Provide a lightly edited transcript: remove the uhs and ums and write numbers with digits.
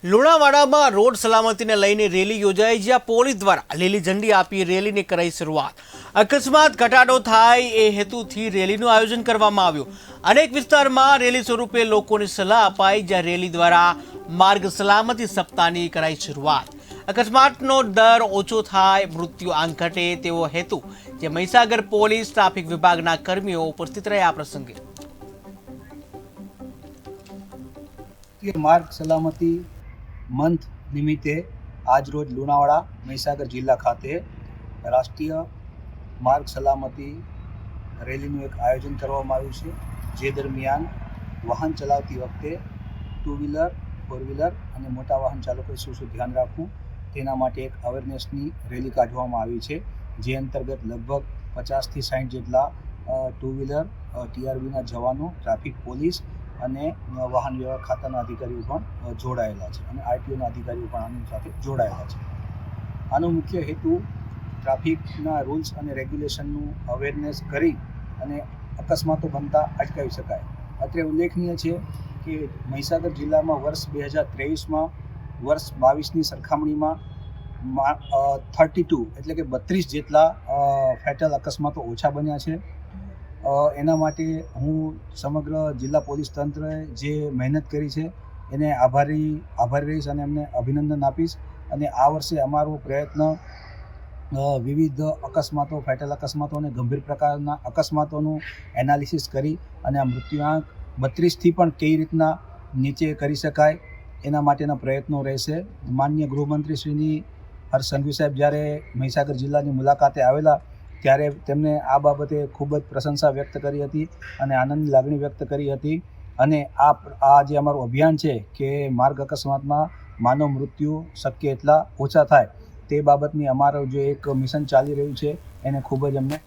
લુણાવાડામાં road સલામતીને લઈને rally યોજાઈ, જ્યાં પોલીસ દ્વારા લીલી ઝંડી આપી રેલીની કરાઈ શરૂઆત। અકસ્માત ઘટાડો થાય એ હેતુથી રેલીનું આયોજન કરવામાં આવ્યું। અનેક વિસ્તારમાં રેલી સ્વરૂપે લોકોને સલાહ અપાઈ, જ્યાં રેલી દ્વારા માર્ગ સલામતી સપ્તાહની કરાઈ શરૂઆત। અકસ્માતનો દર ઓછો થાય, મૃત્યુ આંક ઘટે તેવો હેતુ જે મહીસાગર પોલીસ ટ્રાફિક વિભાગના કર્મીઓ ઉપસ્થિત રહ્યા। આ પ્રસંગે मार्ग सलामती मंथ निमित्ते आज रोज लुणावाड़ा महीसागर जिला खाते राष्ट्रीय मार्ग सलामती रेलीનું એક આયોજન કરવામાં આવ્યું છે, જે દરમિયાન વાહન ચલાવતી વખતે ટુ વ્હીલર, ફોર વ્હીલર અને મોટા વાહન ચાલકોએ શું ધ્યાન રાખવું તેના માટે એક અવેરનેસની રેલી કાઢવામાં આવી છે, જે અંતર્ગત લગભગ 50 થી 60 જેટલા ટુ વ્હીલર ટીઆરબીના જવાનો, ટ્રાફિક પોલીસ અને વાહન વ્યવહાર ખાતાના અધિકારીઓ પણ જોડાયેલા છે અને આરટીઓના અધિકારીઓ પણ આની સાથે જોડાયેલા છે। આનો મુખ્ય હેતુ ટ્રાફિકના રૂલ્સ અને રેગ્યુલેશનનું અવેરનેસ કરી અને અકસ્માતો બનતા અટકાવી શકાય। અત્રે ઉલ્લેખનીય છે કે મહીસાગર જિલ્લામાં વર્ષ 2023માં વર્ષ 22ની સરખામણીમાં 32 એટલે કે 32 જેટલા ફેટલ અકસ્માતો ઓછા બન્યા છે। એના માટે હું સમગ્ર જિલ્લા પોલીસ તંત્રએ જે મહેનત કરી છે એને આભારી રહીશ અને એમને અભિનંદન આપીશ। અને આ વર્ષે અમારો પ્રયત્ન વિવિધ અકસ્માતો, ફેટલ અકસ્માતો અને ગંભીર પ્રકારના અકસ્માતોનું એનાલિસિસ કરી અને આ મૃત્યુઆંક 32થી પણ કઈ રીતના નીચે કરી શકાય એના માટેના પ્રયત્નો રહેશે। માનનીય ગૃહમંત્રીશ્રીની હર્ષ સંઘવી સાહેબ જ્યારે મહીસાગર જિલ્લાની મુલાકાતે આવેલા ત્યારે તેમણે આ બાબતે ખૂબ જ પ્રશંસા વ્યક્ત કરી હતી અને આનંદની લાગણી વ્યક્ત કરી હતી। અને આ જે અમારું અભિયાન છે કે માર્ગ અકસ્માતમાં માનવ મૃત્યુ શક્ય એટલા ઓછા થાય તે બાબતની અમારું જે એક મિશન ચાલી રહ્યું છે એને ખૂબ જ અમને